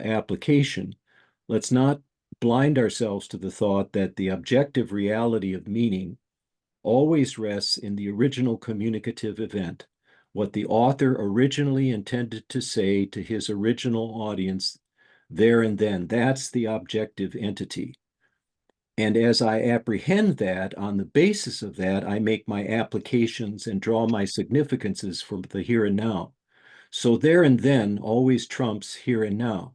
application, let's not blind ourselves to the thought that the objective reality of meaning always rests in the original communicative event, what the author originally intended to say to his original audience there and then. That's the objective entity. And as I apprehend that, on the basis of that, I make my applications and draw my significances from the here and now. So there and then always trumps here and now.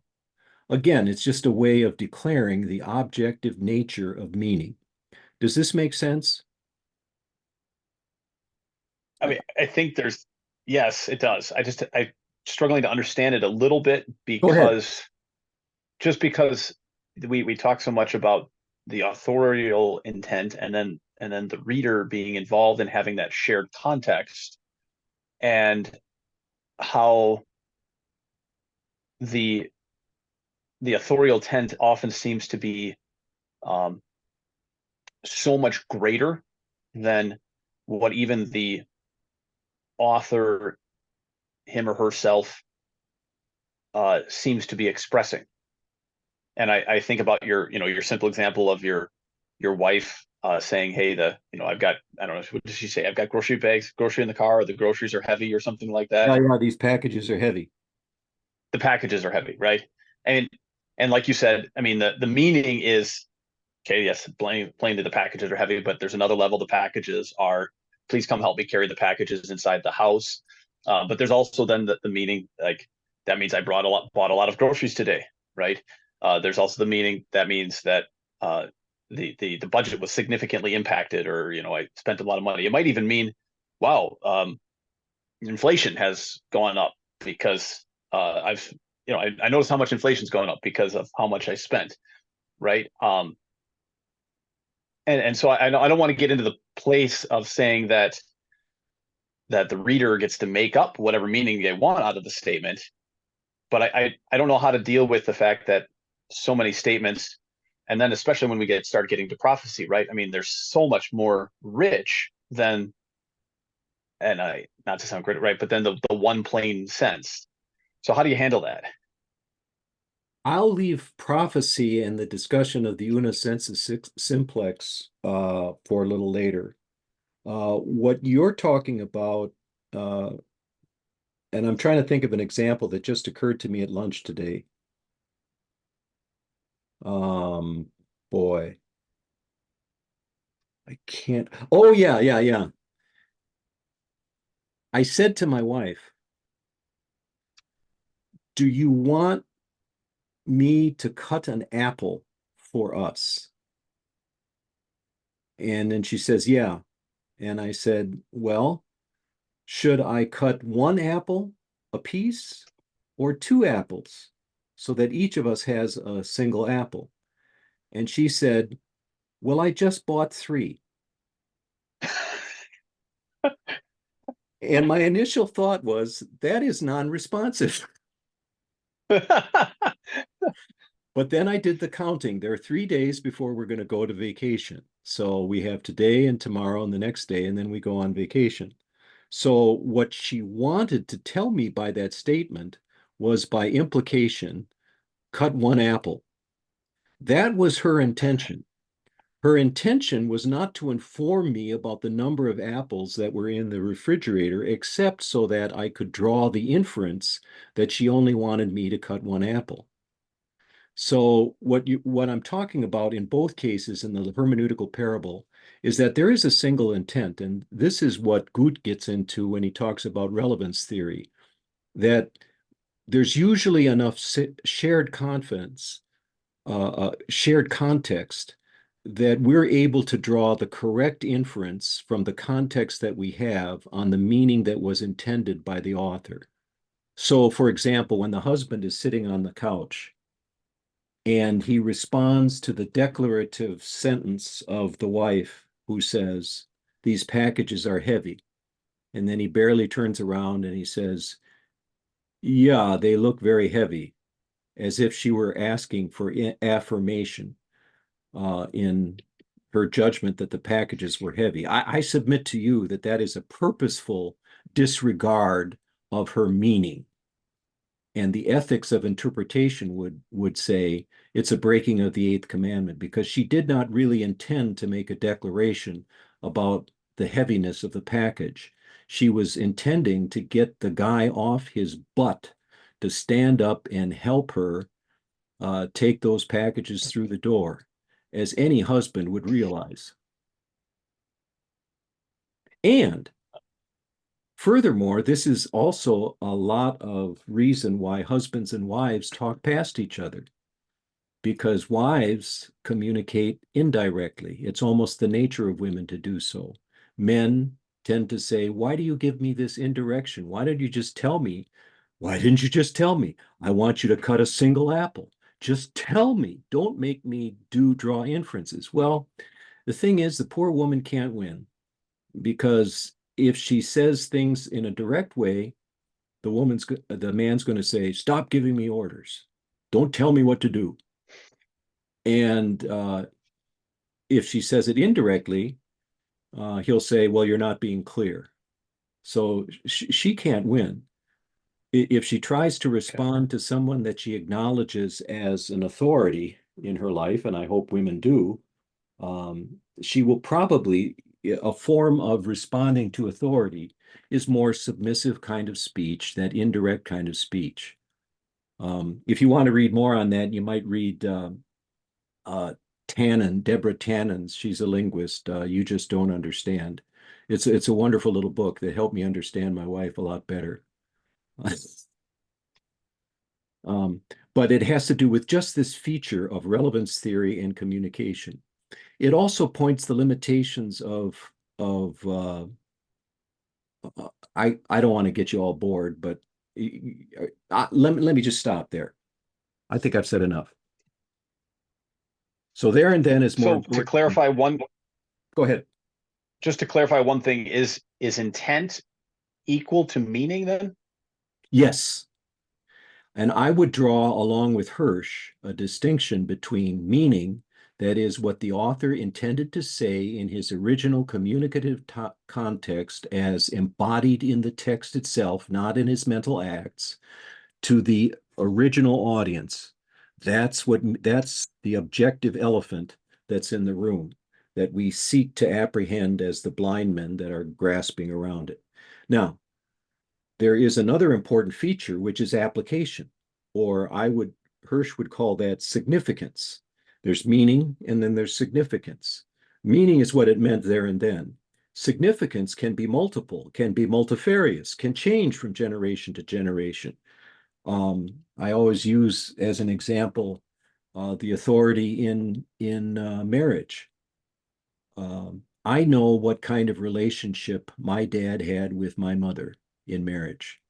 Again, it's just a way of declaring the objective nature of meaning. Does this make sense? I mean, I think yes, it does. I'm struggling to understand it a little bit Go ahead. because we talk so much about the authorial intent and then the reader being involved and having that shared context, and how the authorial intent often seems to be um, so much greater than what even the author, him or herself, seems to be expressing. And I think about your simple example of your wife saying, "Hey, I've got, I don't know, what did she say? I've got grocery in the car, or the groceries are heavy, or something like that. Yeah, these packages are heavy. The packages are heavy, right?" And like you said, I mean, the meaning is, okay, yes, plainly the packages are heavy, but there's another level. The packages are, please come help me carry the packages inside the house. But there's also then the meaning, like, that means I bought a lot of groceries today, right? There's also the meaning that means that the budget was significantly impacted, or I spent a lot of money. It might even mean, wow, inflation has gone up because I've I noticed how much inflation's going up because of how much I spent, right? And so I don't want to get into the place of saying that the reader gets to make up whatever meaning they want out of the statement, but I don't know how to deal with the fact that so many statements, and then especially when we start getting to prophecy, right? I mean, there's so much more rich than, and I, not to sound critical, right, but then the one plain sense. So how do you handle that? I'll leave prophecy and the discussion of the una sensus simplex for a little later. What you're talking about, uh, and I'm trying to think of an example that just occurred to me at lunch today. Um, Boy, I can't. Oh, yeah. I said to my wife, do you want me to cut an apple for us? And then she says, yeah. And I said, well, should I cut one apple a piece or two apples so that each of us has a single apple? And she said, well, I just bought three. And my initial thought was, that is non-responsive. But then I did the counting. There are 3 days before we're going to go to vacation. So we have today and tomorrow and the next day, and then we go on vacation. So what she wanted to tell me by that statement was, by implication, cut one apple. That was her intention. Her intention was not to inform me about the number of apples that were in the refrigerator, except so that I could draw the inference that she only wanted me to cut one apple. So what I'm talking about in both cases in the hermeneutical parable is that there is a single intent, and this is what Gut gets into when he talks about relevance theory, that there's usually enough shared confidence, shared context, that we're able to draw the correct inference from the context that we have on the meaning that was intended by the author. So, for example, when the husband is sitting on the couch and he responds to the declarative sentence of the wife who says, these packages are heavy. And then he barely turns around and he says, yeah, they look very heavy, as if she were asking for affirmation in her judgment that the packages were heavy. I submit to you that that is a purposeful disregard of her meaning. And the ethics of interpretation would say it's a breaking of the eighth commandment, because she did not really intend to make a declaration about the heaviness of the package. She was intending to get the guy off his butt to stand up and help her take those packages through the door, as any husband would realize. And furthermore, this is also a lot of reason why husbands and wives talk past each other, because wives communicate indirectly. It's almost the nature of women to do so. Men tend to say, why do you give me this indirection? Why didn't you just tell me? Why didn't you just tell me? I want you to cut a single apple. Just tell me. Don't make me draw inferences. Well, the thing is, the poor woman can't win, because if she says things in a direct way, the man's going to say, stop giving me orders. Don't tell me what to do. And if she says it indirectly, he'll say, well, you're not being clear. So she can't win. If she tries to respond to someone that she acknowledges as an authority in her life, and I hope women do, she will probably, a form of responding to authority is more submissive kind of speech, that indirect kind of speech. If you want to read more on that, you might read Tannen, Deborah Tannen's. She's a linguist. You Just Don't Understand. It's a wonderful little book that helped me understand my wife a lot better. But it has to do with just this feature of relevance theory and communication. It also points the limitations of I don't want to get you all bored, but let me just stop there. I think I've said enough. So there and then is more So important. to clarify one, Go ahead. just to clarify one thing, is intent equal to meaning then? Yes. And I would draw, along with Hirsch, a distinction between meaning, that is, what the author intended to say in his original communicative context as embodied in the text itself, not in his mental acts, to the original audience. That's the objective elephant that's in the room that we seek to apprehend as the blind men that are grasping around it. Now, there is another important feature, which is application, or Hirsch would call that significance. There's meaning, and then there's significance. Meaning is what it meant there and then. Significance can be multiple, can be multifarious, can change from generation to generation. I always use as an example the authority in marriage. I know what kind of relationship my dad had with my mother in marriage.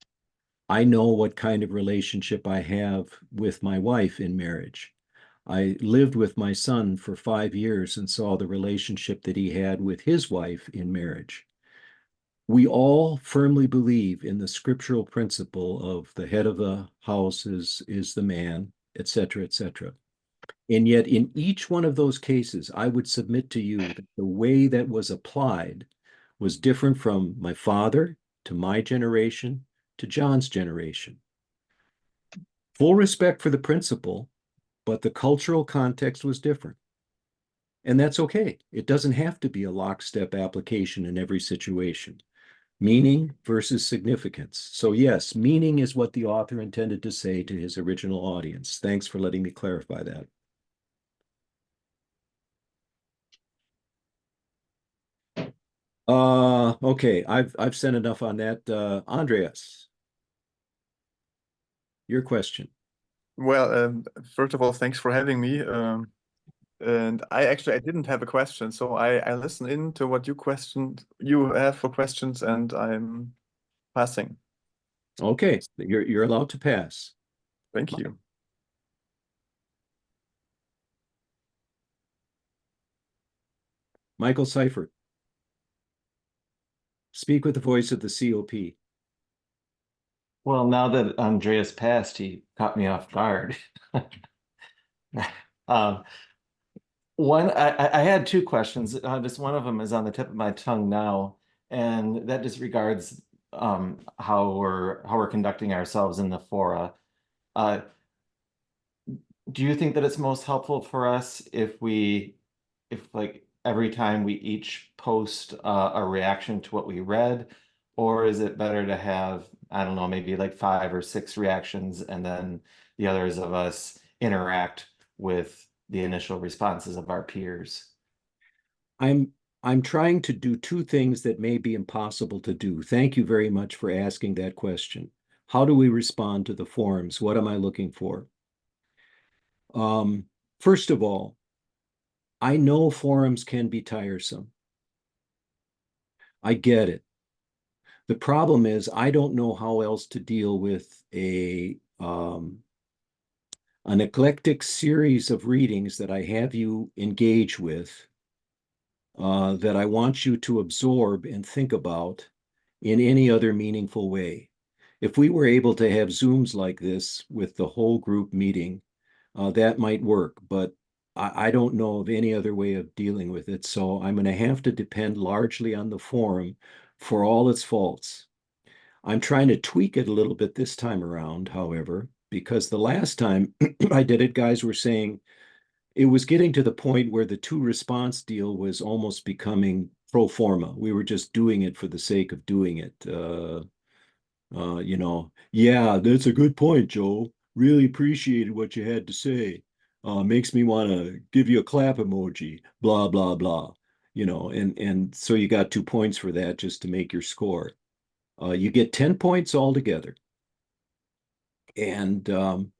I know what kind of relationship I have with my wife in marriage. I lived with my son for 5 years and saw the relationship that he had with his wife in marriage. We all firmly believe in the scriptural principle of the head of the house is the man, etc., etc. And yet, in each one of those cases, I would submit to you that the way that was applied was different from my father to my generation to John's generation. Full respect for the principle, but the cultural context was different. And that's okay. It doesn't have to be a lockstep application in every situation. Meaning versus significance. So yes, meaning is what the author intended to say to his original audience. Thanks for letting me clarify that. Okay, I've said enough on that. Andreas, your question. Well, first of all, thanks for having me. And I didn't have a question, so I listen in to what you have for questions, and I'm passing. Okay, you're allowed to pass. Thank you. Michael Seifert. Speak with the voice of the COP. Well, now that Andreas passed, he caught me off guard. I had two questions. Just one of them is on the tip of my tongue now, and that just regards how we're conducting ourselves in the fora. Do you think that it's most helpful for us if like every time we each post a reaction to what we read, or is it better to have, I don't know, maybe like 5 or 6 reactions and then the others of us interact with the initial responses of our peers? I'm trying to do two things that may be impossible to do. Thank you very much for asking that question. How do we respond to the forums? What am I looking for? First of all, I know forums can be tiresome. I get it. The problem is I don't know how else to deal with an eclectic series of readings that I have you engage with, that I want you to absorb and think about in any other meaningful way. If we were able to have Zooms like this with the whole group meeting, that might work, but I don't know of any other way of dealing with it. So I'm going to have to depend largely on the forum for all its faults. I'm trying to tweak it a little bit this time around, however, because the last time I did it, guys were saying it was getting to the point where the two response deal was almost becoming pro forma. We were just doing it for the sake of doing it. Yeah, that's a good point, Joe. Really appreciated what you had to say. Makes me want to give you a clap emoji, blah, blah, blah. And so you got 2 points for that just to make your score. You get 10 points altogether. And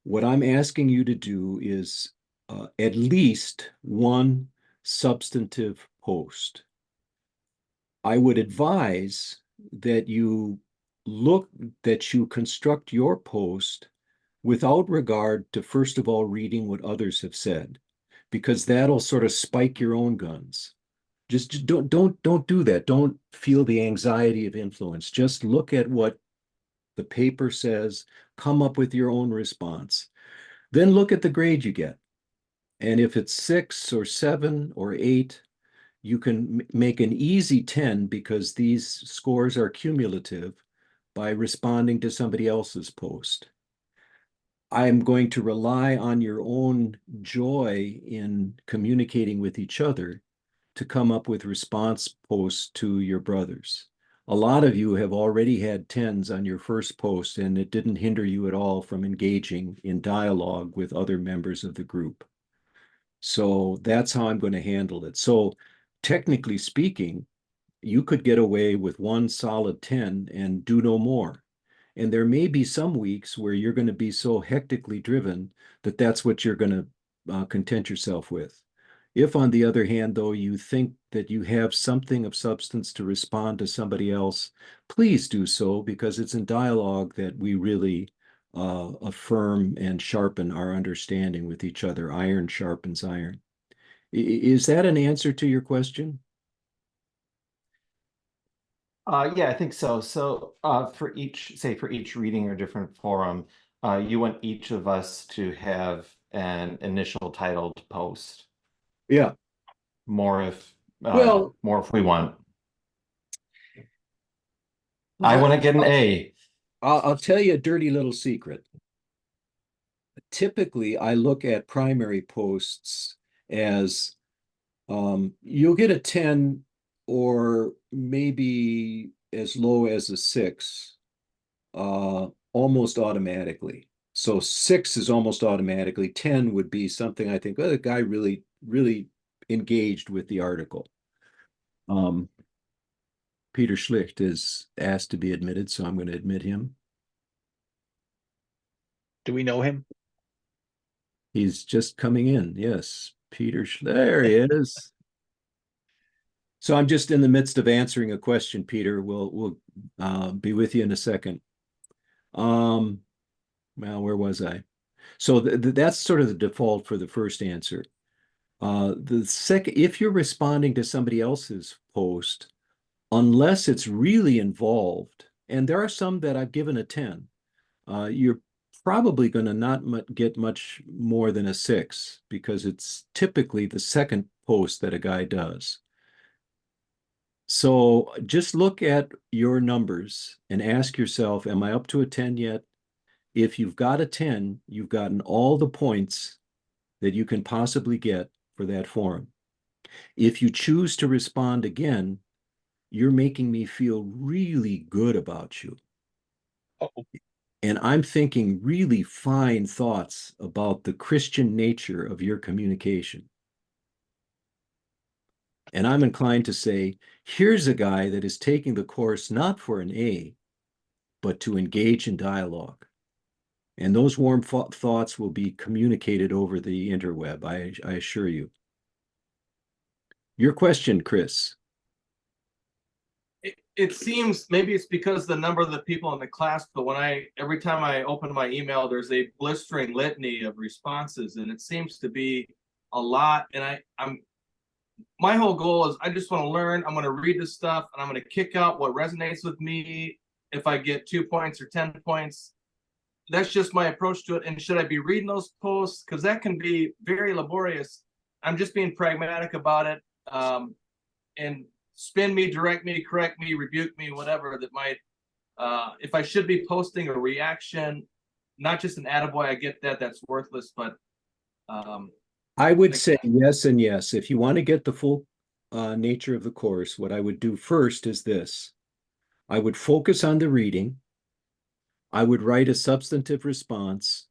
what I'm asking you to do is at least one substantive post. I would advise that you construct your post without regard to, first of all, reading what others have said, because that'll sort of spike your own guns. Just don't do that. Don't feel the anxiety of influence. Just look at what the paper says, come up with your own response. Then look at the grade you get. And if it's 6 or 7 or 8, you can make an easy 10 because these scores are cumulative by responding to somebody else's post. I'm going to rely on your own joy in communicating with each other to come up with response posts to your brothers. A lot of you have already had 10s on your first post, and it didn't hinder you at all from engaging in dialogue with other members of the group. So that's how I'm going to handle it. So technically speaking, you could get away with one solid 10 and do no more. And there may be some weeks where you're going to be so hectically driven that that's what you're going to content yourself with. If, on the other hand, though, you think that you have something of substance to respond to somebody else, please do so, because it's in dialogue that we really affirm and sharpen our understanding with each other. Iron sharpens iron. Is that an answer to your question? Yeah, I think so. So for each reading or different forum, you want each of us to have an initial titled post. Yeah. More if Well, we want. I want to get an A. I'll tell you a dirty little secret. Typically, I look at primary posts as you'll get a 10 or maybe as low as a 6 almost automatically. So 6 is almost automatically. 10 would be something I think, well, the guy really, really engaged with the article. Peter Schlicht is asked to be admitted, so I'm going to admit him. Do we know him? He's just coming in. Yes, Peter Schlicht. There he is. So I'm just in the midst of answering a question, Peter. We'll be with you in a second. Well, where was I? So that's sort of the default for the first answer. The second, if you're responding to somebody else's post, unless it's really involved, and there are some that I've given a 10, you're probably going to not get much more than a 6 because it's typically the second post that a guy does. So just look at your numbers and ask yourself, am I up to a 10 yet? If you've got a 10, you've gotten all the points that you can possibly get for that forum. If you choose to respond again, you're making me feel really good about you. Oh, And I'm thinking really fine thoughts about the Christian nature of your communication. And I'm inclined to say, here's a guy that is taking the course not for an A, but to engage in dialogue. And those warm thoughts will be communicated over the interweb, I assure you. Your question, Chris. It seems maybe it's because the number of the people in the class, but every time I open my email, there's a blistering litany of responses, and it seems to be a lot. And my whole goal is I just want to learn. I'm going to read this stuff, and I'm going to kick out what resonates with me. If I get 2 points or 10 points, that's just my approach to it. And should I be reading those posts? Because that can be very laborious. I'm just being pragmatic about it. And spin me, direct me, correct me, rebuke me, whatever that might, if I should be posting a reaction, not just an attaboy, I get that, that's worthless, but I would say yes and yes. If you want to get the full nature of the course, what I would do first is this. I would focus on the reading. I would write a substantive response.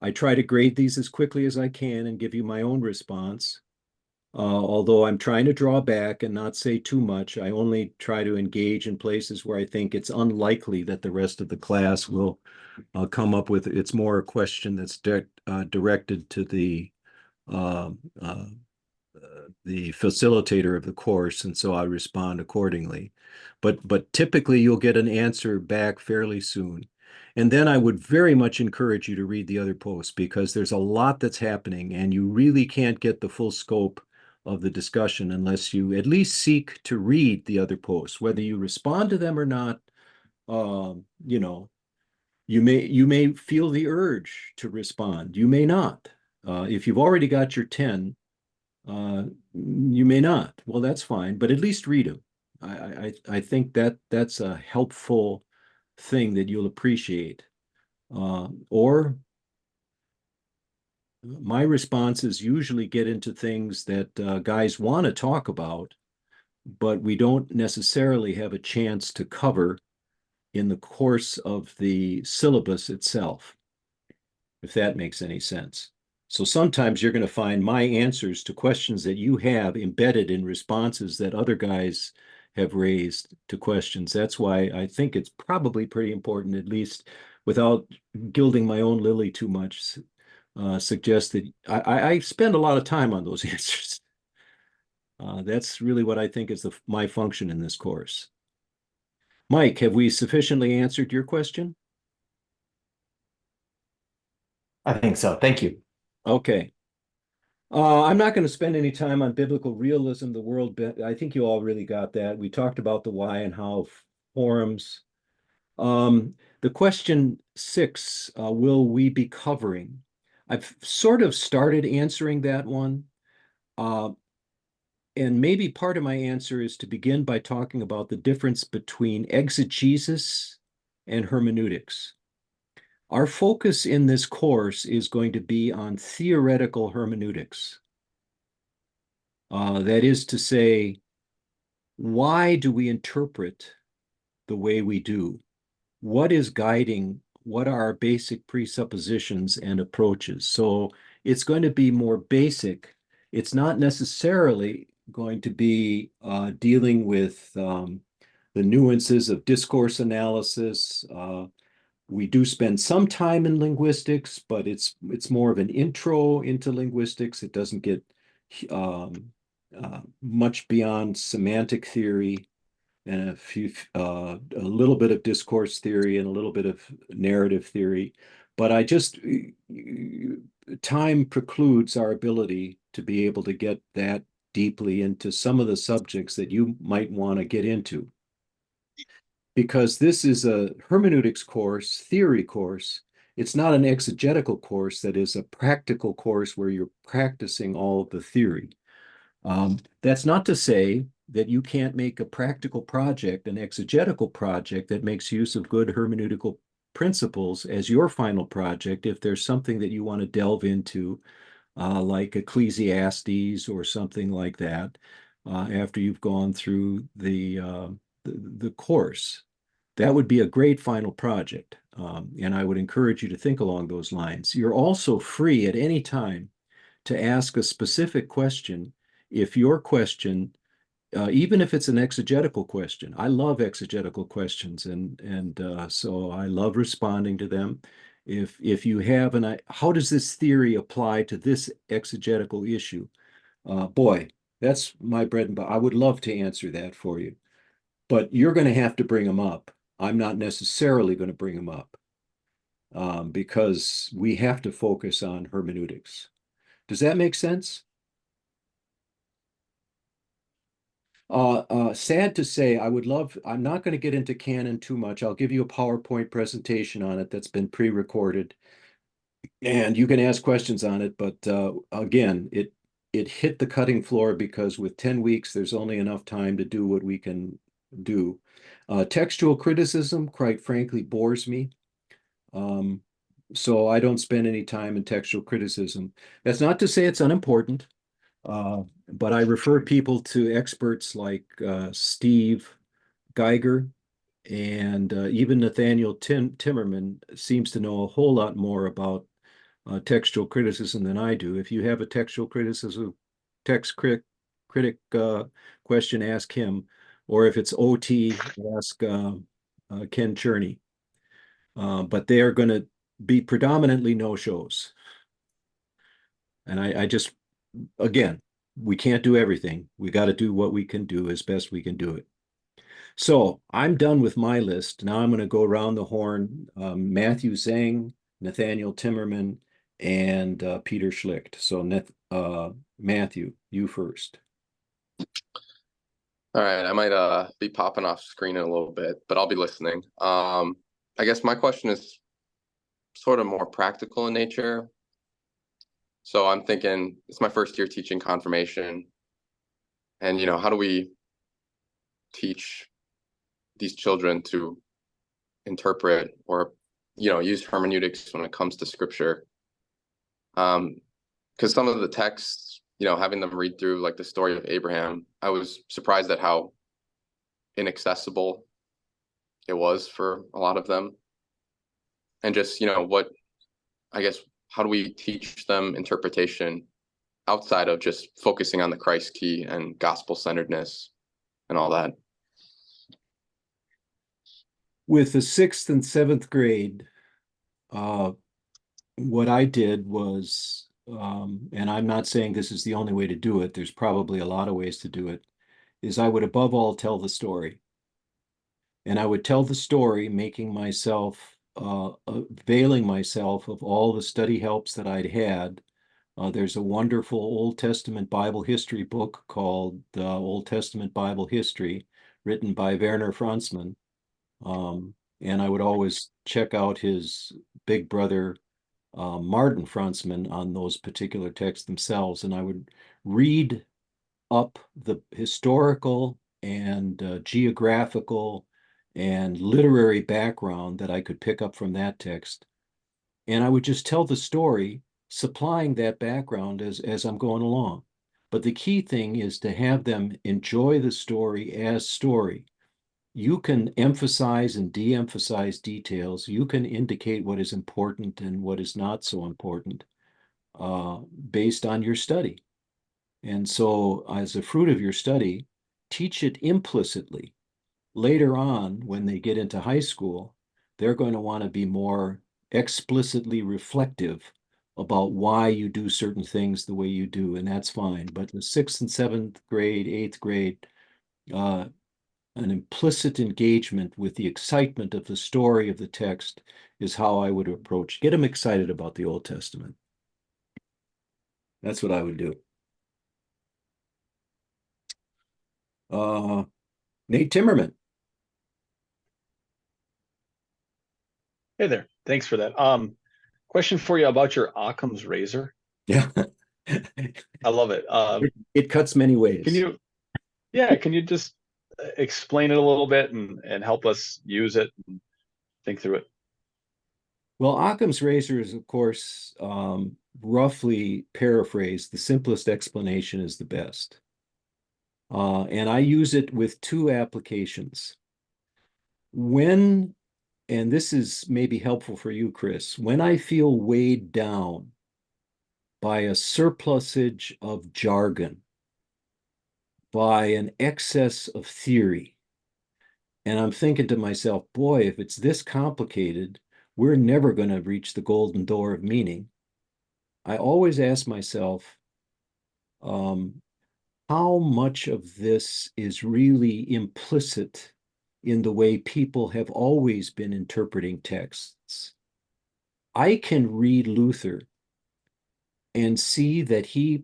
I try to grade these as quickly as I can and give you my own response. Although I'm trying to draw back and not say too much, I only try to engage in places where I think it's unlikely that the rest of the class will come up with. It's more a question that's directed to the facilitator of the course, and so I respond accordingly. But typically you'll get an answer back fairly soon. And then I would very much encourage you to read the other posts, because there's a lot that's happening and you really can't get the full scope of the discussion unless you at least seek to read the other posts. Whether you respond to them or not, you know, you may feel the urge to respond. You may not. If you've already got your 10, you may not. Well, that's fine, but at least read them. I think that's a helpful thing that you'll appreciate. Or my responses usually get into things that guys want to talk about, but we don't necessarily have a chance to cover in the course of the syllabus itself, if that makes any sense. So sometimes you're going to find my answers to questions that you have embedded in responses that other guys have raised to questions. That's why I think it's probably pretty important, at least without gilding my own lily too much, suggest that I spend a lot of time on those answers. That's really what I think is my function in this course. Mike, have we sufficiently answered your question? I think so. Thank you. Okay. I'm not going to spend any time on biblical realism, the world. I think you all really got that. We talked about the why and how forums. The question 6, will we be covering? I've sort of started answering that one. And maybe part of my answer is to begin by talking about the difference between exegesis and hermeneutics. Our focus in this course is going to be on theoretical hermeneutics. That is to say, why do we interpret the way we do? What is guiding? What are our basic presuppositions and approaches? So it's going to be more basic. It's not necessarily going to be dealing with the nuances of discourse analysis. We do spend some time in linguistics, but it's more of an intro into linguistics. It doesn't get much beyond semantic theory and a little bit of discourse theory and a little bit of narrative theory. But time precludes our ability to be able to get that deeply into some of the subjects that you might want to get into. Because this is a hermeneutics course, theory course. It's not an exegetical course that is a practical course where you're practicing all of the theory. That's not to say that you can't make a practical project, an exegetical project that makes use of good hermeneutical principles as your final project if there's something that you want to delve into, like Ecclesiastes or something like that, after you've gone through the course. That would be a great final project. And I would encourage you to think along those lines. You're also free at any time to ask a specific question if your question, even if it's an exegetical question. I love exegetical questions, and so I love responding to them. If you have how does this theory apply to this exegetical issue? Boy, that's my bread and butter. I would love to answer that for you, but you're going to have to bring them up. I'm not necessarily going to bring them up, because we have to focus on hermeneutics. Does that make sense? Sad to say, I'm not going to get into canon too much. I'll give you a PowerPoint presentation on it that's been pre-recorded, and you can ask questions on it. But again, it hit the cutting floor because with 10 weeks, there's only enough time to do what we can do. Textual criticism, quite frankly, bores me. So I don't spend any time in textual criticism. That's not to say it's unimportant. But I refer people to experts like Steve Geiger, and even Nathaniel Timmerman seems to know a whole lot more about textual criticism than I do. If you have a textual criticism, critic question, ask him. Or if it's OT, ask Ken Cherney. But they are going to be predominantly no-shows. And I just, again, we can't do everything. We got to do what we can do as best we can do it. So I'm done with my list. Now I'm going to go around the horn. Matthew Zhang, Nathaniel Timmerman, and Peter Schlicht. So Matthew, you first. All right, I might be popping off screen in a little bit, but I'll be listening. I guess my question is sort of more practical in nature. So I'm thinking it's my first year teaching confirmation, and how do we teach these children to interpret or use hermeneutics when it comes to scripture? Because some of the texts, having them read through like the story of Abraham, I was surprised at how inaccessible it was for a lot of them. And just how do we teach them interpretation outside of just focusing on the Christ key and gospel-centeredness and all that? With the 6th and 7th grade, what I did was, and I'm not saying this is the only way to do it, there's probably a lot of ways to do it, is I would above all tell the story. And I would tell the story, making myself, availing myself of all the study helps that I'd had. There's a wonderful Old Testament Bible history book called Old Testament Bible History, written by Werner Franzmann. And I would always check out his big brother, Martin Franzmann, on those particular texts themselves. And I would read up the historical and geographical and literary background that I could pick up from that text. And I would just tell the story, supplying that background as I'm going along. But the key thing is to have them enjoy the story as story. You can emphasize and de-emphasize details. You can indicate what is important and what is not so important based on your study. And so as a fruit of your study, teach it implicitly. Later on, when they get into high school, they're going to want to be more explicitly reflective about why you do certain things the way you do, and that's fine. But the 6th and 7th grade, 8th grade, an implicit engagement with the excitement of the story of the text is how I would approach. Get them excited about the Old Testament. That's what I would do. Nate Timmerman. Hey there. Thanks for that. Question for you about your Occam's razor. Yeah. I love it. It cuts many ways. Can you just explain it a little bit and help us use it and think through it? Well, Occam's razor is, of course, roughly paraphrased. The simplest explanation is the best. And I use it with two applications. When, and this is maybe helpful for you, Chris, when I feel weighed down by a surplusage of jargon, by an excess of theory, and I'm thinking to myself, boy, if it's this complicated, we're never going to reach the golden door of meaning. I always ask myself, how much of this is really implicit in the way people have always been interpreting texts? I can read Luther and see that he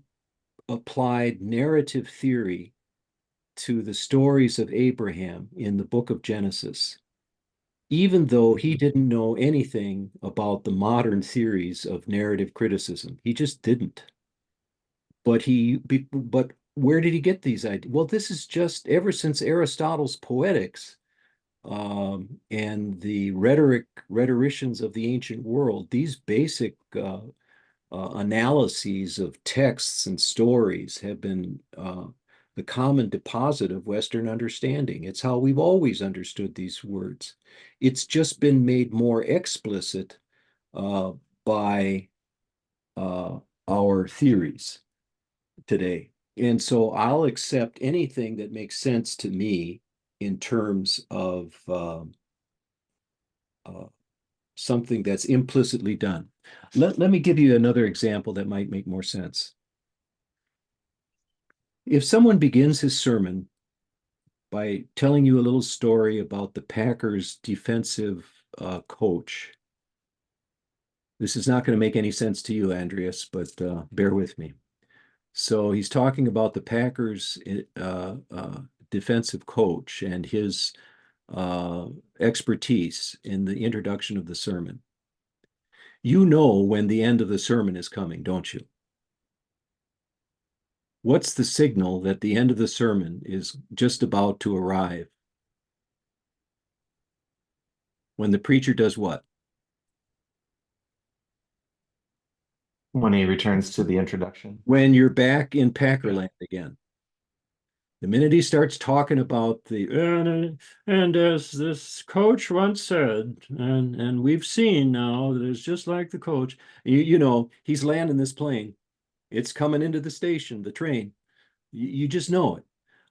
applied narrative theory to the stories of Abraham in the book of Genesis, even though he didn't know anything about the modern theories of narrative criticism. He just didn't. But where did he get these ideas? Well, this is just ever since Aristotle's Poetics, and the rhetoricians of the ancient world, these basic analyses of texts and stories have been the common deposit of Western understanding. It's how we've always understood these words. It's just been made more explicit by our theories today. And so I'll accept anything that makes sense to me in terms of something that's implicitly done. Let me give you another example that might make more sense. If someone begins his sermon by telling you a little story about the Packers defensive coach, this is not going to make any sense to you, Andreas, but bear with me. So he's talking about the Packers defensive coach and his expertise in the introduction of the sermon. You know when the end of the sermon is coming, don't you? What's the signal that the end of the sermon is just about to arrive? When the preacher does what? When he returns to the introduction. When you're back in Packerland again. The minute he starts talking about and as this coach once said, and we've seen now that it's just like the coach, you know, he's landing this plane. It's coming into the station, the train. You just know it.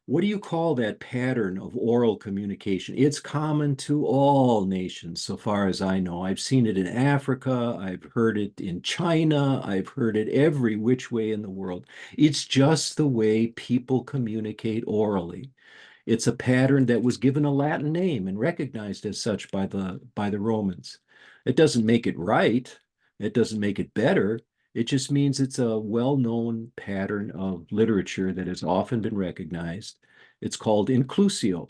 What do you call that pattern of oral communication? It's common to all nations, so far as I know. I've seen it in Africa. I've heard it in China. I've heard it every which way in the world. It's just the way people communicate orally. It's a pattern that was given a Latin name and recognized as such by the Romans. It doesn't make it right. It doesn't make it better. It just means it's a well-known pattern of literature that has often been recognized. It's called inclusio.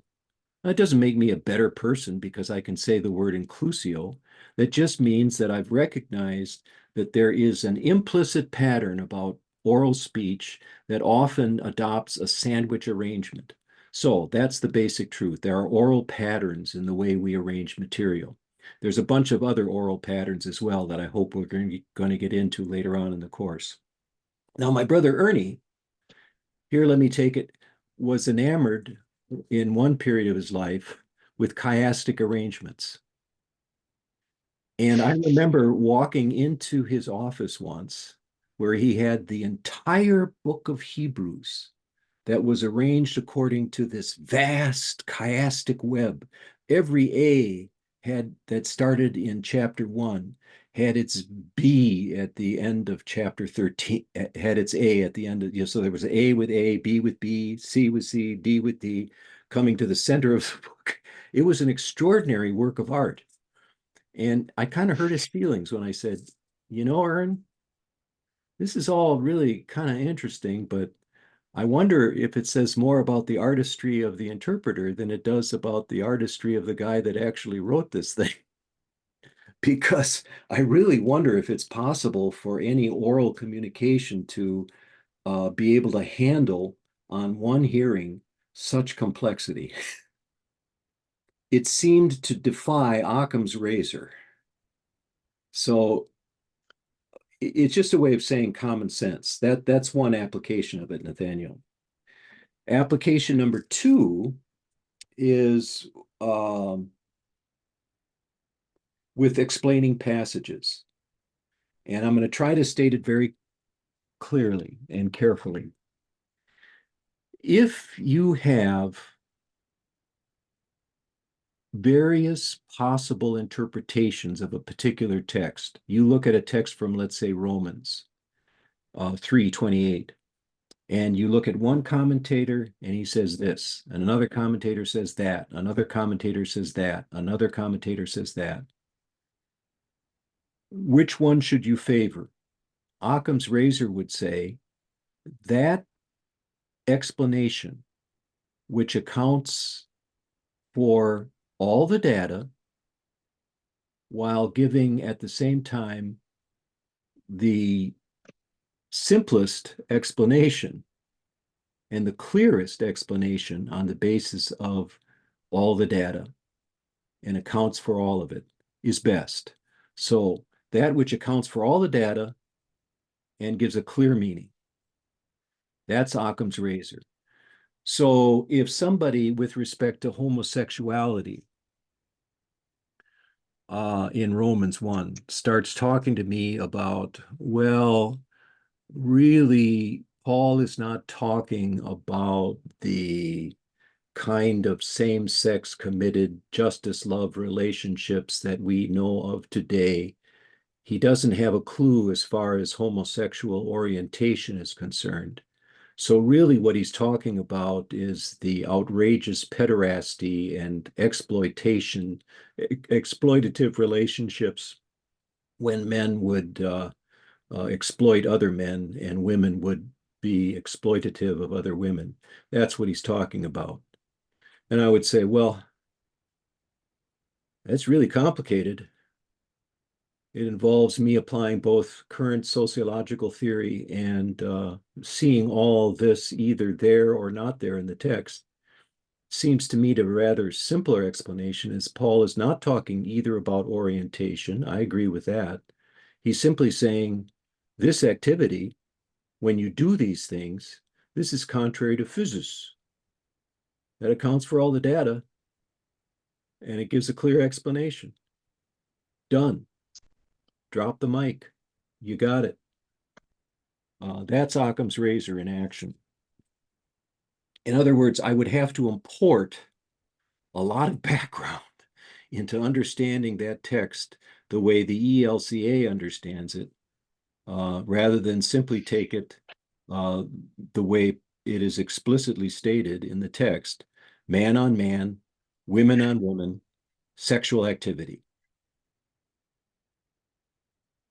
That doesn't make me a better person because I can say the word inclusio. That just means that I've recognized that there is an implicit pattern about oral speech that often adopts a sandwich arrangement. So that's the basic truth. There are oral patterns in the way we arrange material. There's a bunch of other oral patterns as well that I hope we're going to get into later on in the course. Now, my brother Ernie, here let me take it, was enamored in one period of his life with chiastic arrangements. And I remember walking into his office once where he had the entire book of Hebrews that was arranged according to this vast chiastic web. Every A that started in chapter 1 had its B at the end of chapter 13, had its A at the end of, so there was A with A, B with B, C with C, D with D, coming to the center of the book. It was an extraordinary work of art. And I kind of hurt his feelings when I said, you know, Ern, this is all really kind of interesting, but I wonder if it says more about the artistry of the interpreter than it does about the artistry of the guy that actually wrote this thing. Because I really wonder if it's possible for any oral communication to be able to handle on one hearing such complexity. It seemed to defy Occam's razor. So it's just a way of saying common sense. That's one application of it, Nathaniel. Application number two is with explaining passages. And I'm going to try to state it very clearly and carefully. If you have various possible interpretations of a particular text, you look at a text from, let's say, Romans 3:28, and you look at one commentator and he says this, and another commentator says that, another commentator says that, another commentator says that. Which one should you favor? Occam's razor would say that explanation, which accounts for all the data while giving at the same time the simplest explanation and the clearest explanation on the basis of all the data and accounts for all of it, is best. So that which accounts for all the data and gives a clear meaning. That's Occam's razor. So if somebody, with respect to homosexuality, in Romans 1, starts talking to me about, well, really, Paul is not talking about the kind of same-sex committed justice love relationships that we know of today. He doesn't have a clue as far as homosexual orientation is concerned. So really what he's talking about is the outrageous pederasty and exploitative relationships when men would exploit other men and women would be exploitative of other women. That's what he's talking about. And I would say, well, that's really complicated. It involves me applying both current sociological theory and seeing all this either there or not there in the text. Seems to me to a rather simpler explanation is Paul is not talking either about orientation. I agree with that. He's simply saying this activity, when you do these things, this is contrary to physis. That accounts for all the data and it gives a clear explanation. Done. Drop the mic. You got it. That's Occam's razor in action. In other words, I would have to import a lot of background into understanding that text the way the ELCA understands it, rather than simply take it the way it is explicitly stated in the text: man on man, women on women, sexual activity.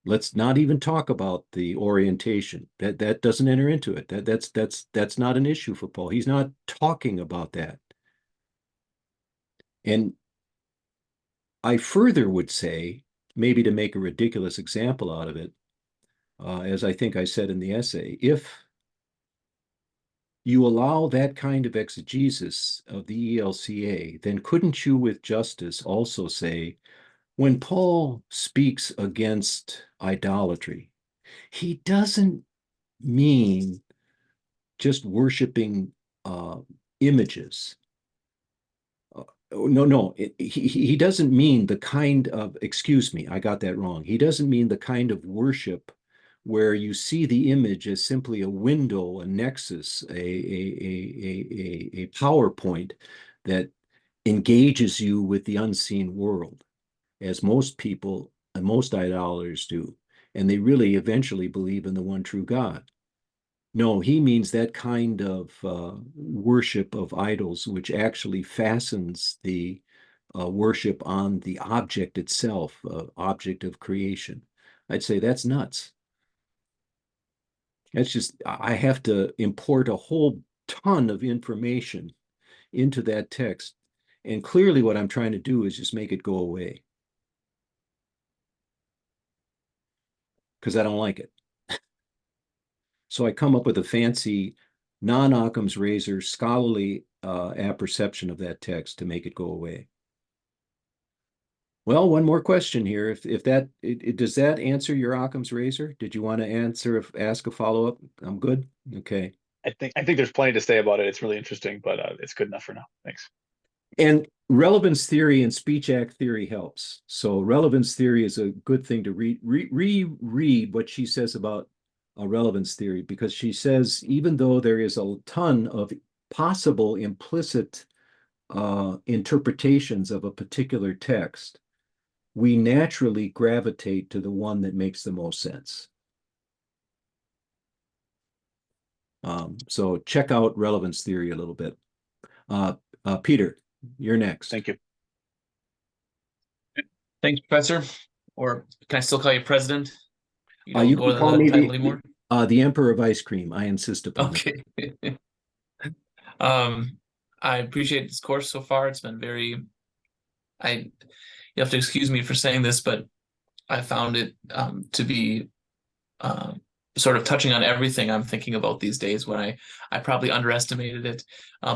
Let's not even talk about the orientation. That doesn't enter into it. That's not an issue for Paul. He's not talking about that. And I further would say, maybe to make a ridiculous example out of it, as I think I said in the essay, if you allow that kind of exegesis of the ELCA, then couldn't you with justice also say, when Paul speaks against idolatry, he doesn't mean just worshiping images. No, he doesn't mean the kind of, excuse me, I got that wrong. He doesn't mean the kind of worship where you see the image as simply a window, a nexus, a PowerPoint that engages you with the unseen world, as most people and most idolaters do. And they really eventually believe in the one true God. No, he means that kind of worship of idols, which actually fastens the worship on the object itself, object of creation. I'd say that's nuts. That's just, I have to import a whole ton of information into that text. And clearly what I'm trying to do is just make it go away, because I don't like it. So I come up with a fancy, non-Occam's razor, scholarly apperception of that text to make it go away. Well, one more question here. If that does that answer your Occam's razor? Did you want to ask a follow-up? I'm good. Okay. I think there's plenty to say about it. It's really interesting, but it's good enough for now. Thanks. And relevance theory and speech act theory helps. So relevance theory is a good thing to reread what she says about relevance theory, because she says even though there is a ton of possible implicit interpretations of a particular text, we naturally gravitate to the one that makes the most sense. So check out relevance theory a little bit. Peter, you're next. Thank you. Thanks, Professor. Or can I still call you President? You don't You go can to call that me title anymore? the Emperor of Ice Cream. I insist upon it. Okay. I appreciate this course so far. It's been very, you have to excuse me for saying this, but I found it to be sort of touching on everything I'm thinking about these days, when I probably underestimated it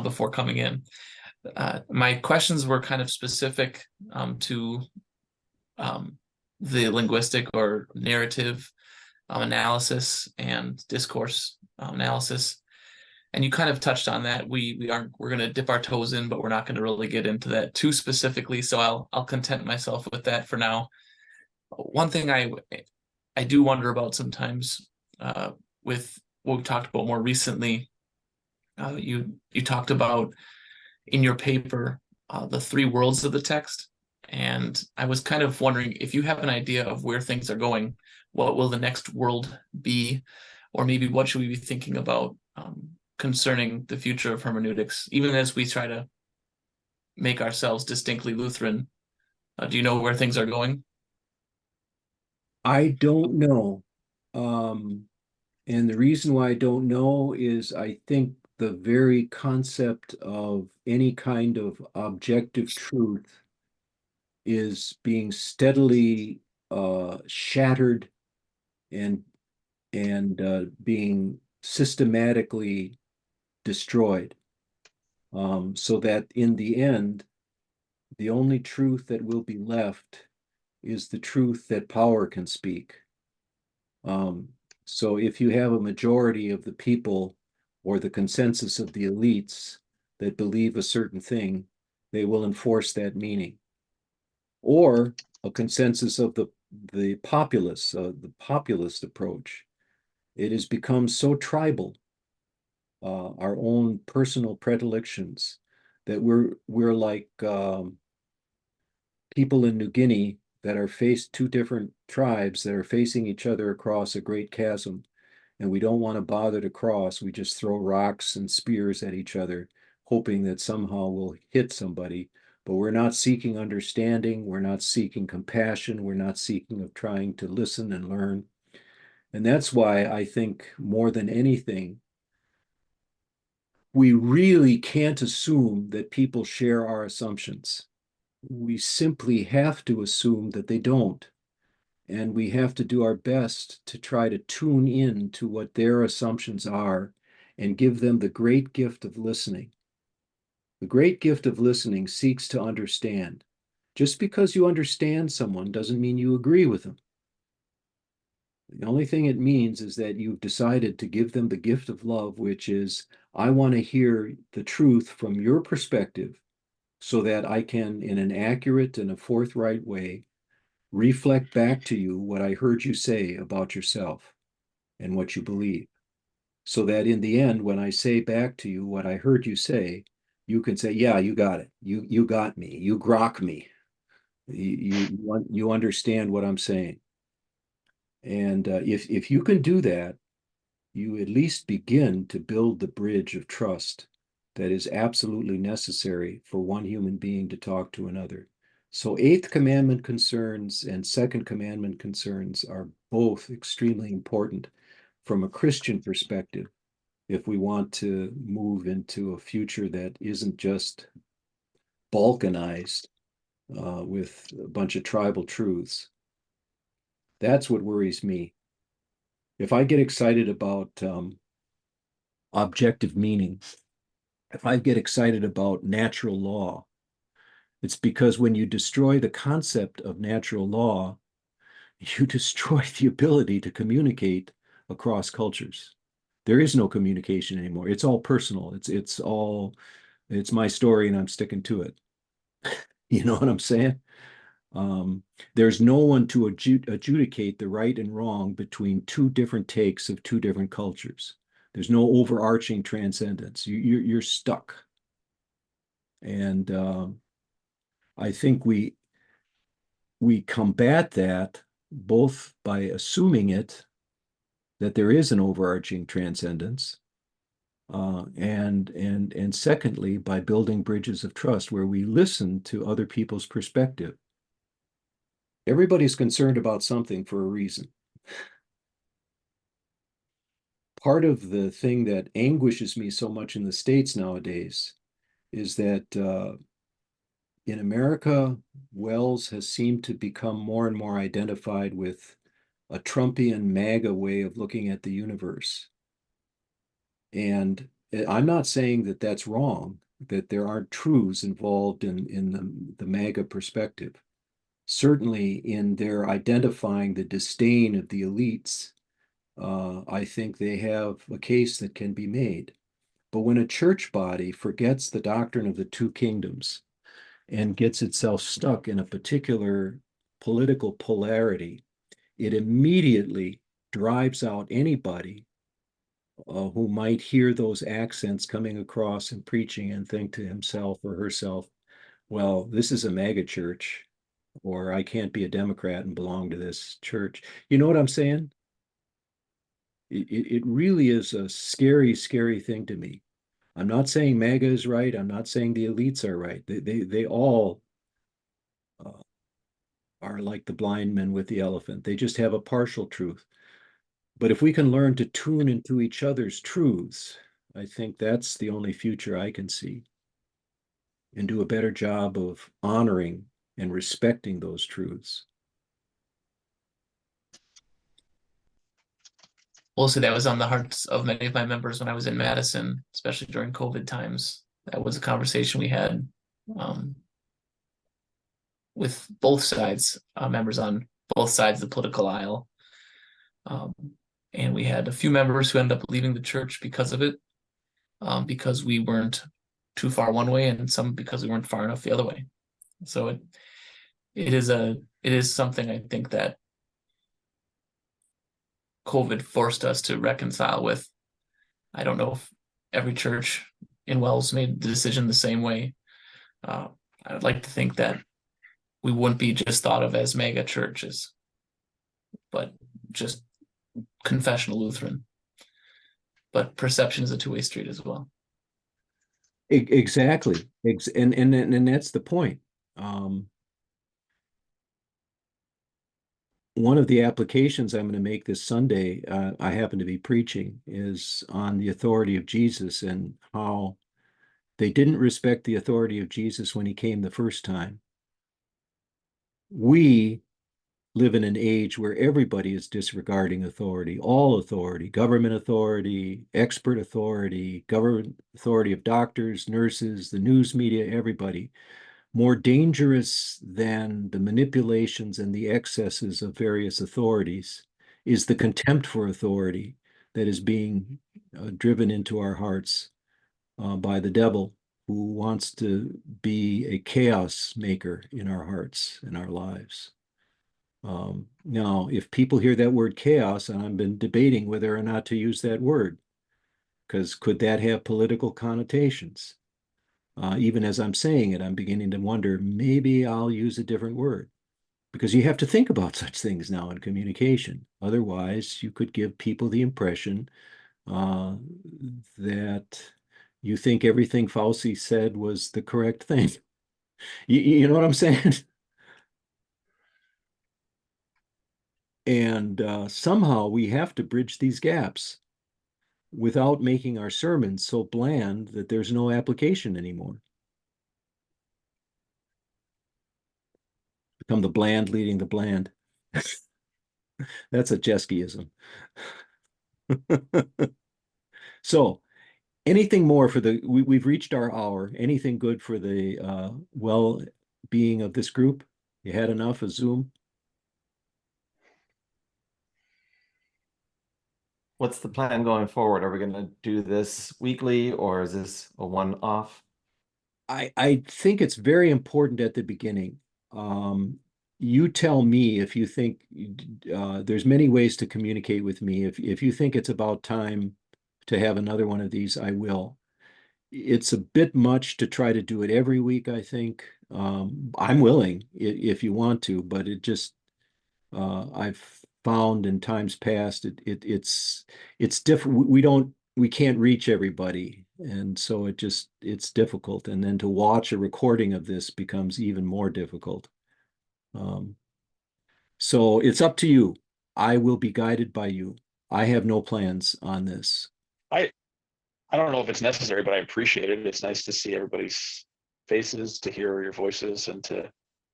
before coming in. My questions were kind of specific to the linguistic or narrative analysis and discourse analysis. And you kind of touched on that. We're going to dip our toes in, but we're not going to really get into that too specifically. So I'll content myself with that for now. One thing I do wonder about sometimes with what we talked about more recently, you talked about in your paper the three worlds of the text. And I was kind of wondering if you have an idea of where things are going, what will the next world be? Or maybe what should we be thinking about concerning the future of hermeneutics, even as we try to make ourselves distinctly Lutheran? Do you know where things are going? I don't know. And the reason why I don't know is I think the very concept of any kind of objective truth is being steadily shattered and being systematically destroyed, so that in the end, the only truth that will be left is the truth that power can speak. So if you have a majority of the people or the consensus of the elites that believe a certain thing, they will enforce that meaning. Or a consensus of the populace, the populist approach. It has become so tribal, our own personal predilections, that we're like people in New Guinea that are two different tribes that are facing each other across a great chasm, and we don't want to bother to cross. We just throw rocks and spears at each other, hoping that somehow we'll hit somebody. But we're not seeking understanding. We're not seeking compassion. We're not seeking of trying to listen and learn. And that's why I think more than anything, we really can't assume that people share our assumptions. We simply have to assume that they don't. And we have to do our best to try to tune in to what their assumptions are and give them the great gift of listening. The great gift of listening seeks to understand. Just because you understand someone doesn't mean you agree with them. The only thing it means is that you've decided to give them the gift of love, which is, I want to hear the truth from your perspective so that I can, in an accurate and a forthright way, reflect back to you what I heard you say about yourself and what you believe. So that in the end, when I say back to you what I heard you say, you can say, yeah, you got it. You got me. You grok me. You understand what I'm saying. And if you can do that, you at least begin to build the bridge of trust that is absolutely necessary for one human being to talk to another. So Eighth Commandment concerns and Second Commandment concerns are both extremely important from a Christian perspective if we want to move into a future that isn't just balkanized with a bunch of tribal truths. That's what worries me. If I get excited about objective meaning, if I get excited about natural law, It's because when you destroy the concept of natural law, you destroy the ability to communicate across cultures. There is no communication anymore. It's all personal. It's my story and I'm sticking to it. You know what I'm saying? There's no one to adjudicate the right and wrong between two different takes of two different cultures. There's no overarching transcendence. You're stuck. And I think we combat that both by assuming that there is an overarching transcendence, and secondly, by building bridges of trust where we listen to other people's perspective. Everybody's concerned about something for a reason. Part of the thing that anguishes me so much in the States nowadays is that in America, Wells has seemed to become more and more identified with a Trumpian MAGA way of looking at the universe. And I'm not saying that that's wrong, that there aren't truths involved in the MAGA perspective. Certainly in their identifying the disdain of the elites, I think they have a case that can be made. But when a church body forgets the doctrine of the two kingdoms and gets itself stuck in a particular political polarity, it immediately drives out anybody who might hear those accents coming across and preaching and think to himself or herself, well, this is a MAGA church, or I can't be a Democrat and belong to this church. You know what I'm saying? It really is a scary, scary thing to me. I'm not saying MAGA is right. I'm not saying the elites are right. They all are like the blind men with the elephant. They just have a partial truth. But if we can learn to tune into each other's truths, I think that's the only future I can see. And do a better job of honoring and respecting those truths. Also, that was on the hearts of many of my members when I was in Madison, especially during COVID times. That was a conversation we had with both sides, members on both sides of the political aisle. And we had a few members who ended up leaving the church because of it, because we weren't too far one way, and some because we weren't far enough the other way. So it is something I think that COVID forced us to reconcile with. I don't know if every church in Wells made the decision the same way. I'd like to think that we wouldn't be just thought of as mega churches, but just confessional Lutheran. But perception is a two-way street as well. Exactly. And that's the point. One of the applications I'm going to make this Sunday, I happen to be preaching, is on the authority of Jesus and how they didn't respect the authority of Jesus when he came the first time. We live in an age where everybody is disregarding authority, all authority, government authority, expert authority, government authority of doctors, nurses, the news media, everybody. More dangerous than the manipulations and the excesses of various authorities is the contempt for authority that is being driven into our hearts by the devil, who wants to be a chaos maker in our hearts and our lives. Now, if people hear that word chaos, and I've been debating whether or not to use that word, because could that have political connotations? Even as I'm saying it, I'm beginning to wonder, maybe I'll use a different word, because you have to think about such things now in communication. Otherwise, you could give people the impression that you think everything Fauci said was the correct thing. You know what I'm saying? And somehow we have to bridge these gaps without making our sermons so bland that there's no application anymore. Become the bland leading the bland. That's a Cheskyism. So anything more for we've reached our hour. Anything good for the being of this group? You had enough of Zoom? What's the plan going forward? Are we gonna do this weekly or is this a one-off? I think it's very important at the beginning. You tell me if you think there's many ways to communicate with me. If you think it's about time to have another one of these, I will. It's a bit much to try to do it every week, I think. I'm willing if you want to, but it just I've found in times past it's different. We can't reach everybody, and so it's difficult. And then to watch a recording of this becomes even more difficult. So it's up to you. I will be guided by you. I have no plans on this. I don't know if it's necessary, but I appreciate it. It's nice to see everybody's faces, to hear your voices, and to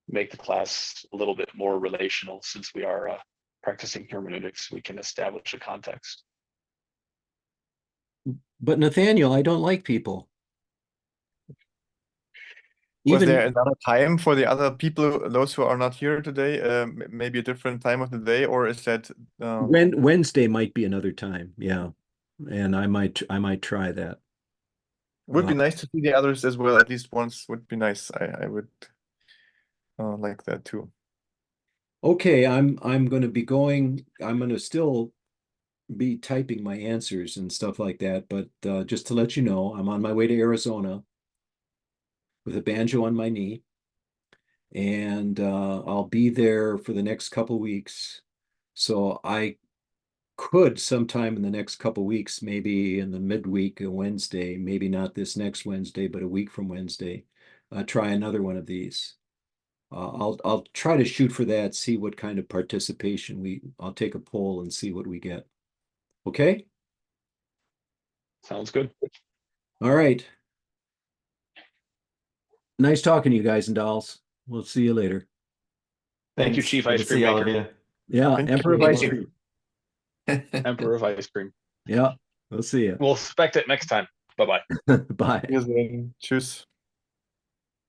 make the class a little bit more relational. Since we are practicing hermeneutics, we can establish a context. But Nathaniel, I don't like people. Was Even there another time for the other people, those who are not here today? Maybe a different time of the day, or is that Wednesday might be another time, yeah. And I might try that. would be nice to see the others as well. At least once would be nice. I would like that too. Okay, I'm going to be going. I'm going to still be typing my answers and stuff like that, but just to let you know, I'm on my way to Arizona with a banjo on my knee, and I'll be there for the next couple weeks. So I could sometime in the next couple weeks, maybe in the midweek, a Wednesday, maybe not this next Wednesday, but a week from Wednesday, try another one of these. I'll try to shoot for that, see what kind of participation I'll take a poll and see what we get. Okay? Sounds good. All right. Nice talking to you guys and dolls. We'll see you later. Thank you, Thanks. Chief Good to Ice Cream see all of Maker. you. Yeah, Thank Emperor of you. Ice Cream. Emperor of Ice Cream. Yeah, we'll see you. We'll expect it next time. Bye-bye. Bye. Wiedersehen. Tschüss.